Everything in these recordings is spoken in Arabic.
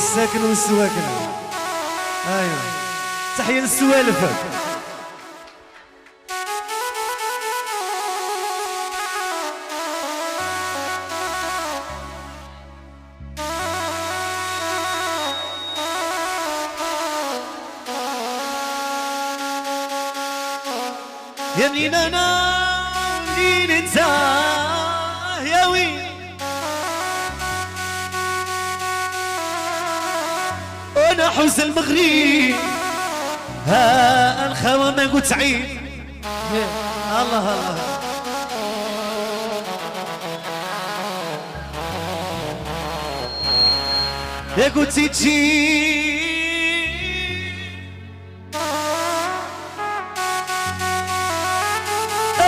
الساكن والسواكن. ايوه تحية للسوالف. يا منين انا منين انت يا وين انا حوس المغرب ها الخوى ما قلت عين. الله الله يا قلت تجي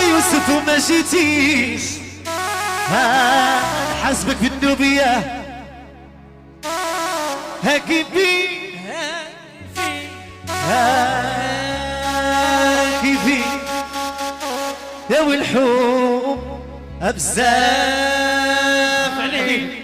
يوسف وما جيتيش ها حسبك بالنوبية ها كيفي ها كيفي يا والحب بزاف عليك.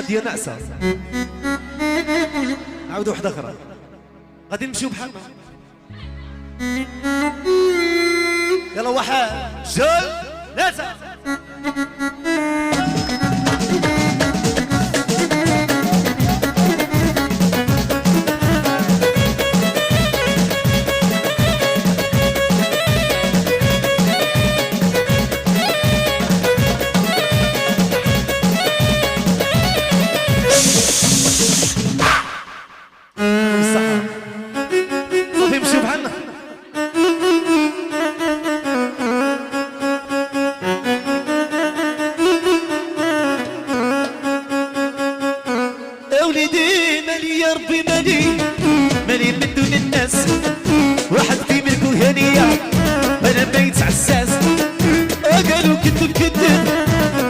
ديال نعسة عاودوا واحدة أخرى غادي نمشيو بحالنا. يلا واحد جوج ثلاثة. وليدي مالي يا ربي مالي من دون الناس واحد في ملكو هنية انا ما يتعساس قالوا كذب كذب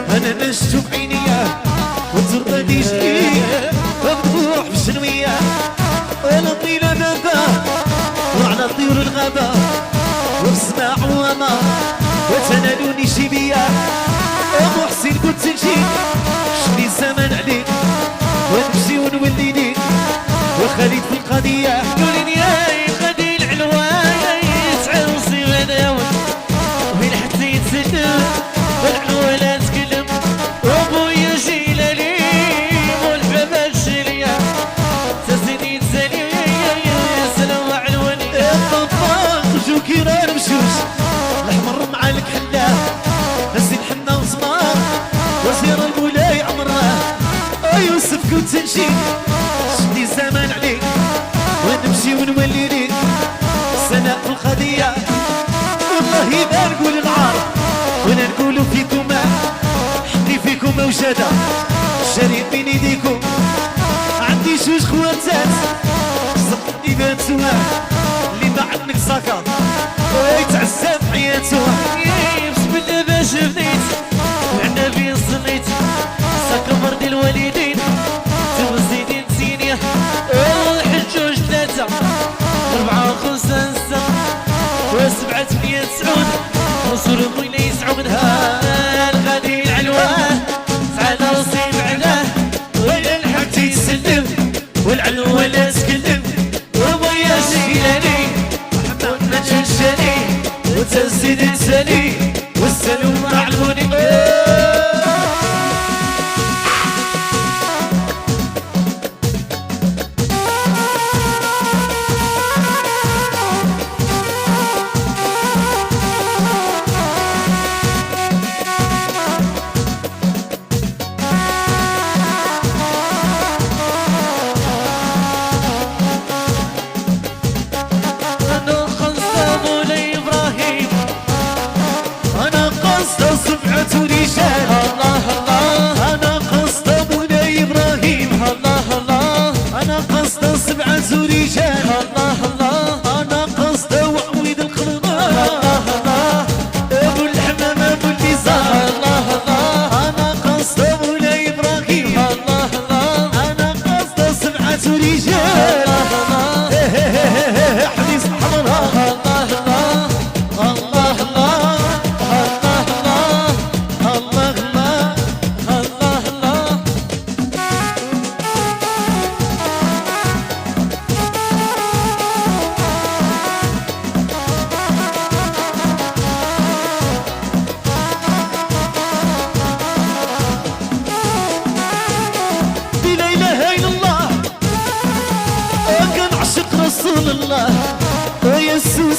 انا ما شفتو بعينيا وانتو غادي جايه مذبوح بالشنوية انا طيلة نبا وعلى طيور الغابة وبسماع وما وتنالوني شبية ابو حسين كنت نجي شني الزمان عليك ونمشي ونولي ليك وخليك في القضية قولي يا غادي العلواية يتعوصي غداون وين حتى يتسلم والعلوة لا تكلم وابويا جيلالي والحبابة الشرية تزيني تسالي يا سلام علواني الطباخ جوكي راه مشوش الحمر مع الكحلة نزيد حنا وصمار وزير المولاي عمره يوسف كنت نجي شدي الزمان عليك ونمشي ونولي ليك سناء في القضية والله ما نقول العار وانا نقولو فيكم حقي فيكم وجادة شريك بين ايديكم عندي جوج خواتات صدقني بانتوها اللي ما عندك ساكا ويتعزى في حياتو بسم الله باش بديت والنبي صليت ساكا مرضي الوالدين تغزيدين زينية واحد جوج ثلاثة أربعة خمسة ستة وسبعة ثمانية تسعود وصول بغينا يسعو منها الغادي العلوان تعالى وصيب علاه ولا الحق يتسلم والعلوة لا تكلم وبيا جيلاني محمد نجشاني وتزيد انساني والسلام معلوني Those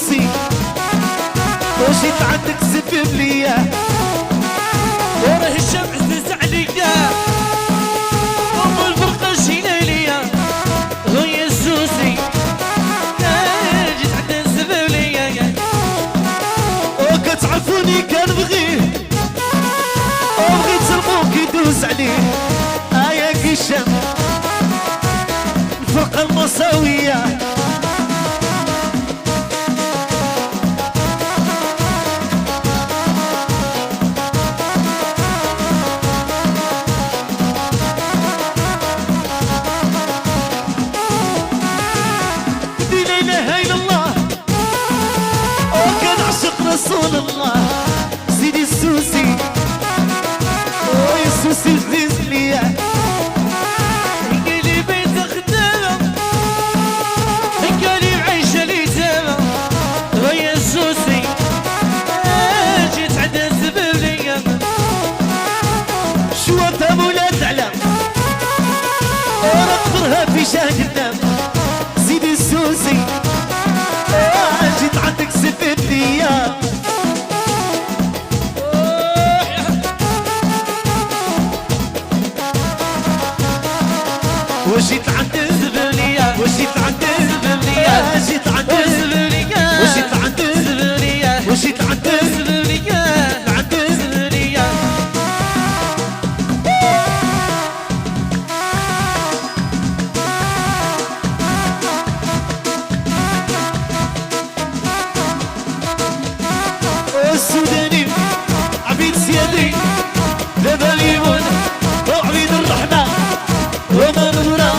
السوسي وجيت عندك سبب ليا وراه الشمع زز عليا ام الفرقه جينا ليا هي السوسي جيت عندها سبب ليا وكتعرفوني كنبغيه وبغيت الموك يدوز عليه يا كيشام فوق المصاوية دي لا إله إلا الله وكنعشق رسول الله سيدي السوسي السوسي العزيز ليا قالي بيت خدامة قالي عايشة لي تامة هي السوسي جيت عندها سبب ليا شوفها مولات علام ونقدرها في جهنم سيدي السوسي جيت عندك سبب ليا وجيت عند زبلية وجيت عند زبلية جيت عند زبلية وجيت عند زبلية وجيت عند زبلية عند زبلية السوداني عبيد سيادي دابا ليمون وعبيد الرحمة ومنورة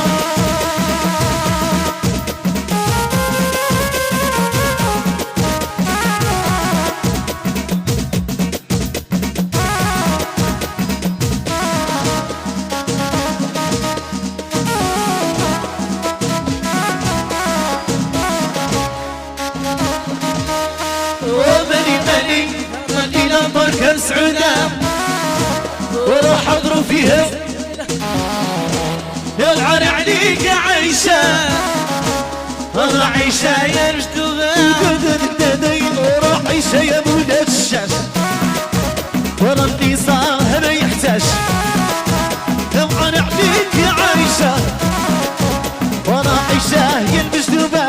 مالي بركة سعودة وراح اضرب فيها يا العار عليك يا عيشة انا عيشة يا مشدوبة وراح عيشة يا مولاد الشاش ولا اللي صار ما يحتاج يا العار عليك يا عيشة وانا عيشة يا المجدوبة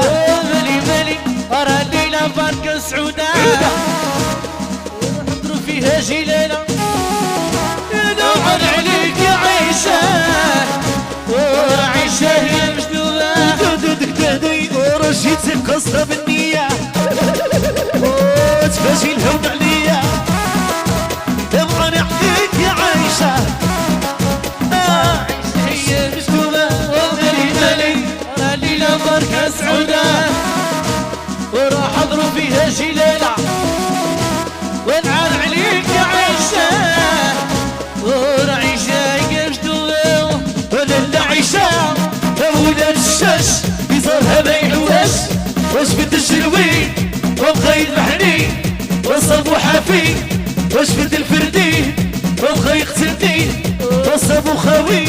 مالي ارى الليلة بركة سعودة نضرب فيها جلالة العار عليك يا عيشة عيشة هي مشدوبة دودك تهدي ورجيتي قصة بالنية وتفاجئ الهون عليا تبغاني عليك يا عيشة هي مشدوبة مالي الليلة بركة سعودة وراح اضرب فيها جلالة والعار عليك يا عيشة ورعيشة يا مشدوبة ولا عيشة ولاد الشاش بيصارها ما يعواش واش بد الجلوي وبغيت محني وصابو حافي واش بد الفردي وبغي قتلتي وصابو خاوي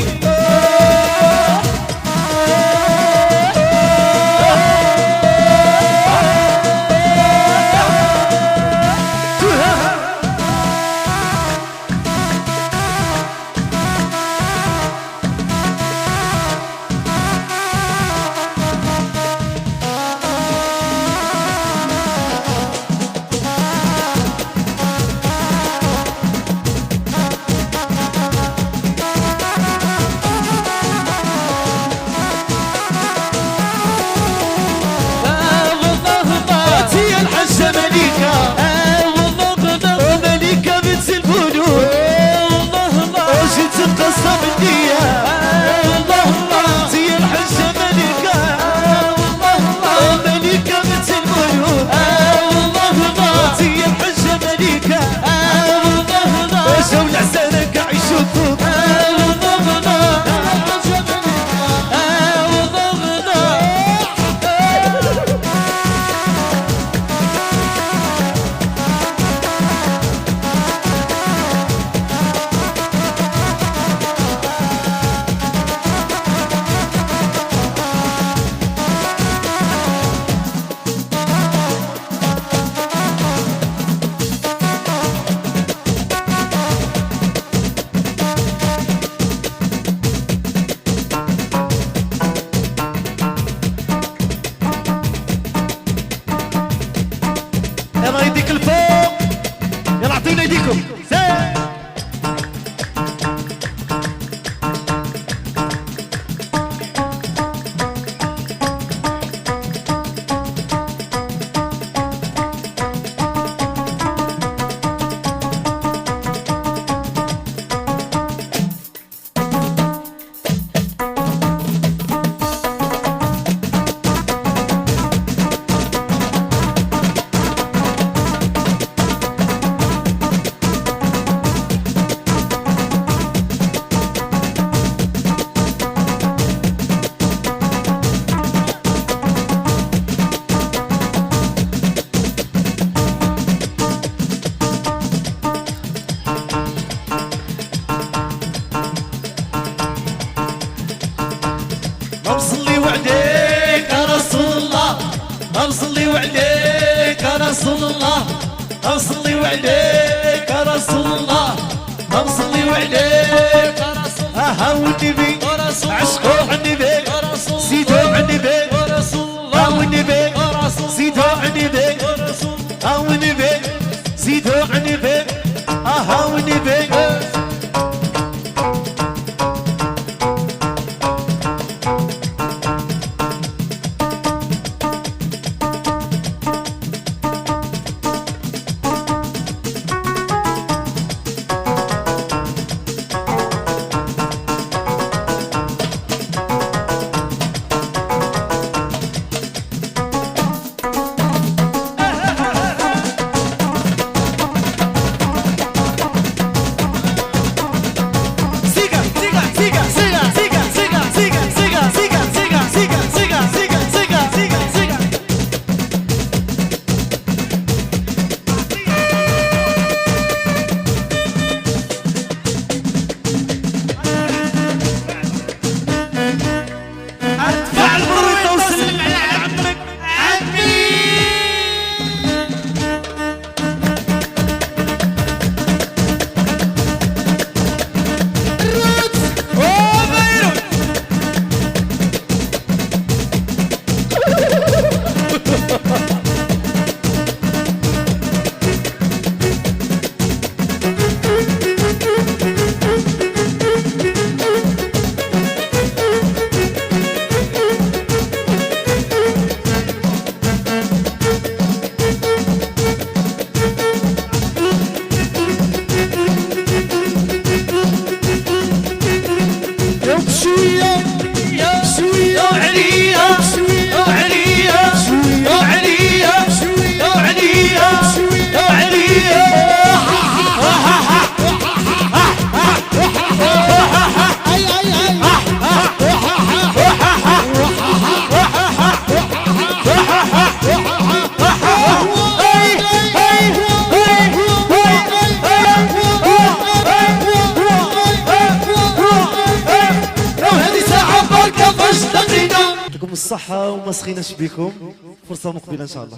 صلي وعليك يا رسول الله صلي وعليك يا رسول ها والنبي ورسول عشقوا النبي ورسول زيدوا النبي ورسول ها والنبي ورسول زيدوا النبي ورسول ها والنبي زيدوا النبي ها والنبي الصحة وما سخيناش بكم فرصة مقبلة إن شاء الله.